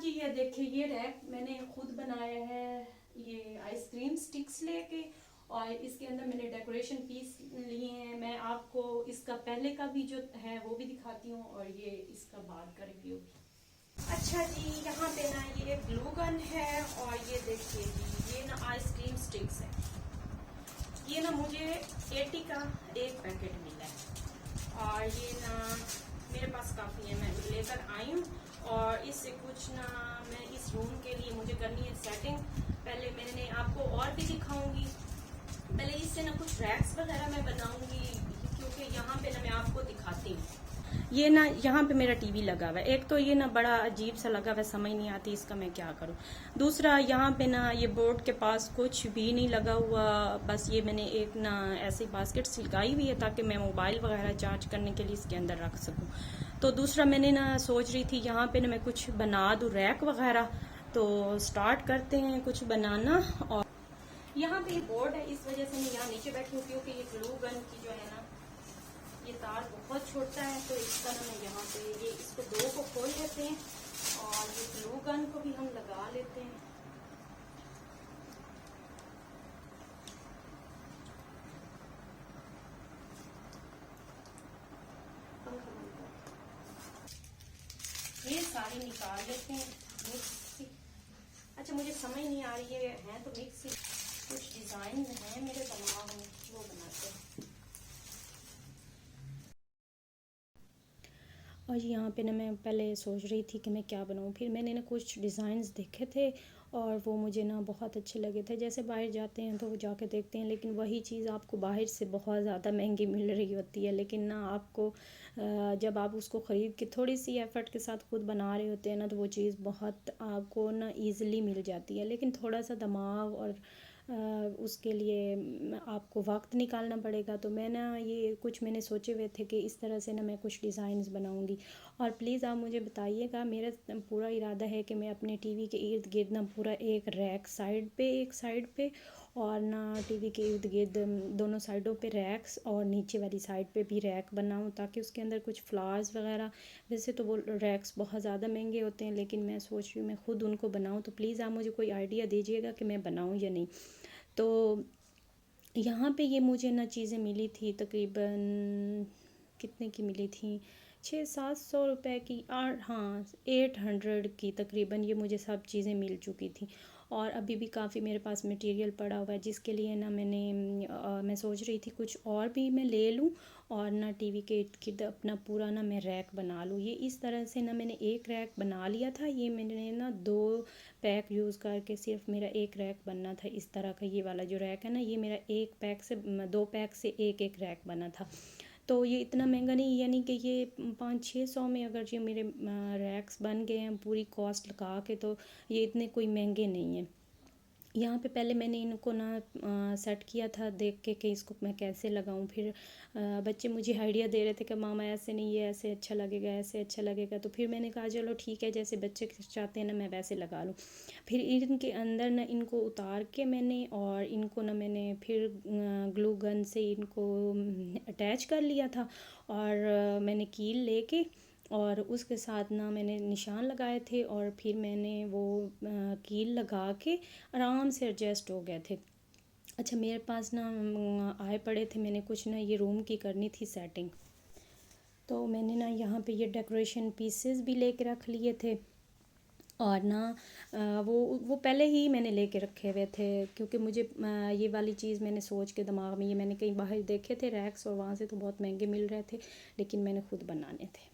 जी ये देखिए, ये रैक मैंने खुद बनाया है, ये आइसक्रीम स्टिक्स लेके, और इसके अंदर मैंने डेकोरेशन पीस लिए हैं। मैं आपको इसका पहले का भी जो है वो भी दिखाती हूँ, और ये इसका बाद का रिव्यू भी। अच्छा जी, यहाँ पे ना ये ग्लू गन है, और ये देखिए जी ये ना आइसक्रीम स्टिक्स है। ये ना मुझे 80 का एक पैकेट मिला है, और ये ना मेरे पास काफ़ी है, मैं लेकर आई हूँ। और इससे कुछ ना मैं इस रूम के लिए मुझे करनी है सेटिंग। पहले मैंने आपको और भी दिखाऊंगी, पहले इससे ना कुछ रैक्स वगैरह मैं बनाऊंगी, क्योंकि यहाँ पे ना मैं आपको दिखाती हूँ। ये ना यहाँ पे मेरा टीवी लगा हुआ है, एक तो ये ना बड़ा अजीब सा लगा हुआ है, समझ नहीं आती इसका मैं क्या करूँ। दूसरा यहाँ पे ना ये बोर्ड के पास कुछ भी नहीं लगा हुआ, बस ये मैंने एक ना ऐसी बास्केट लगाई हुई है ताकि मैं मोबाइल वगैरह चार्ज करने के लिए इसके अंदर रख सकूँ। तो दूसरा मैंने ना सोच रही थी यहाँ पे ना मैं कुछ बना दूँ रैक वगैरह। तो स्टार्ट करते हैं कुछ बनाना। और यहाँ पे ये बोर्ड है, इस वजह से मैं यहाँ नीचे बैठी हूँ, क्योंकि ये ग्लू गन की जो है ना ये तार बहुत छोटा है, तो इसका ना मैं यहाँ पे ये इसको दो को खोल लेते हैं, और ये ग्लू गन को भी हम लगा लेते हैं। ये सारी निकाल लेते हैं मिक्सी। अच्छा मुझे समझ नहीं आ रही है तो मिक्सी, कुछ डिजाइन है मेरे दिमाग में, वो बनाते हैं। और यहाँ पे ना मैं पहले सोच रही थी कि मैं क्या बनाऊँ, फिर मैंने ना कुछ डिज़ाइंस देखे थे और वो मुझे ना बहुत अच्छे लगे थे। जैसे बाहर जाते हैं तो वो जाके देखते हैं, लेकिन वही चीज़ आपको बाहर से बहुत ज़्यादा महंगी मिल रही होती है, लेकिन ना आपको जब आप उसको ख़रीद के थोड़ी सी एफ़र्ट के साथ खुद बना रहे होते हैं ना, तो वो चीज़ बहुत आपको ना ईज़िली मिल जाती है। लेकिन थोड़ा सा दिमाग और उसके लिए आपको वक्त निकालना पड़ेगा। तो मैं ना ये कुछ मैंने सोचे हुए थे कि इस तरह से ना मैं कुछ डिज़ाइंस बनाऊंगी। और प्लीज़ आप मुझे बताइएगा, मेरा पूरा इरादा है कि मैं अपने टीवी के इर्द गिर्द ना पूरा एक रैक साइड पे, एक साइड पे, और ना टीवी के इर्द गिर्द दोनों साइडों पे रैक्स, और नीचे वाली साइड पे भी रैक बनाऊं, ताकि उसके अंदर कुछ फ्लावर्स वगैरह। वैसे तो वो रैक्स बहुत ज़्यादा महंगे होते हैं, लेकिन मैं सोच रही हूँ मैं खुद उनको बनाऊँ। तो प्लीज़ आप मुझे कोई आइडिया दीजिएगा कि मैं बनाऊँ या नहीं। तो यहाँ पे ये मुझे ना चीज़ें मिली थी तकरीबन, कितने की मिली थी, 600-700 रुपये की, आठ, हाँ 800 की तकरीबन ये मुझे सब चीज़ें मिल चुकी थी। और अभी भी काफ़ी मेरे पास मटेरियल पड़ा हुआ है, जिसके लिए ना मैं सोच रही थी कुछ और भी मैं ले लूँ, और ना टीवी के इर्द गिर्द अपना पूरा ना मैं रैक बना लूँ। ये इस तरह से ना मैंने एक रैक बना लिया था। ये मैंने ना 2 पैक यूज़ करके सिर्फ मेरा एक रैक बनना था इस तरह का। ये वाला जो रैक है ना, ये मेरा एक पैक से 2 पैक से एक एक रैक बना था। तो ये इतना महंगा नहीं, यानी कि ये 500-600 में अगर ये मेरे रैक्स बन गए हैं पूरी कॉस्ट लगा के, तो ये इतने कोई महंगे नहीं हैं। यहाँ पे पहले मैंने इनको ना सेट किया था देख के कि इसको मैं कैसे लगाऊं। फिर बच्चे मुझे आइडिया दे रहे थे कि मामा ऐसे नहीं, ये ऐसे अच्छा लगेगा, ऐसे अच्छा लगेगा। तो फिर मैंने कहा चलो ठीक है, जैसे बच्चे चाहते हैं ना मैं वैसे लगा लूँ। फिर इनके अंदर ना इनको उतार के मैंने, और इनको ना मैंने फिर ग्लू गन से इनको अटैच कर लिया था। और मैंने कील लेके और उसके साथ ना मैंने निशान लगाए थे, और फिर मैंने वो कील लगा के आराम से एडजस्ट हो गए थे। अच्छा मेरे पास ना आए पड़े थे, मैंने कुछ ना ये रूम की करनी थी सेटिंग, तो मैंने ना यहाँ पे ये डेकोरेशन पीसेस भी लेके रख लिए थे। और ना वो पहले ही मैंने लेके रखे हुए थे, क्योंकि मुझे ये वाली चीज़ मैंने सोच के दिमाग में, ये मैंने कहीं बाहर देखे थे रैक्स, और वहाँ से तो बहुत महंगे मिल रहे थे, लेकिन मैंने खुद बनाने थे।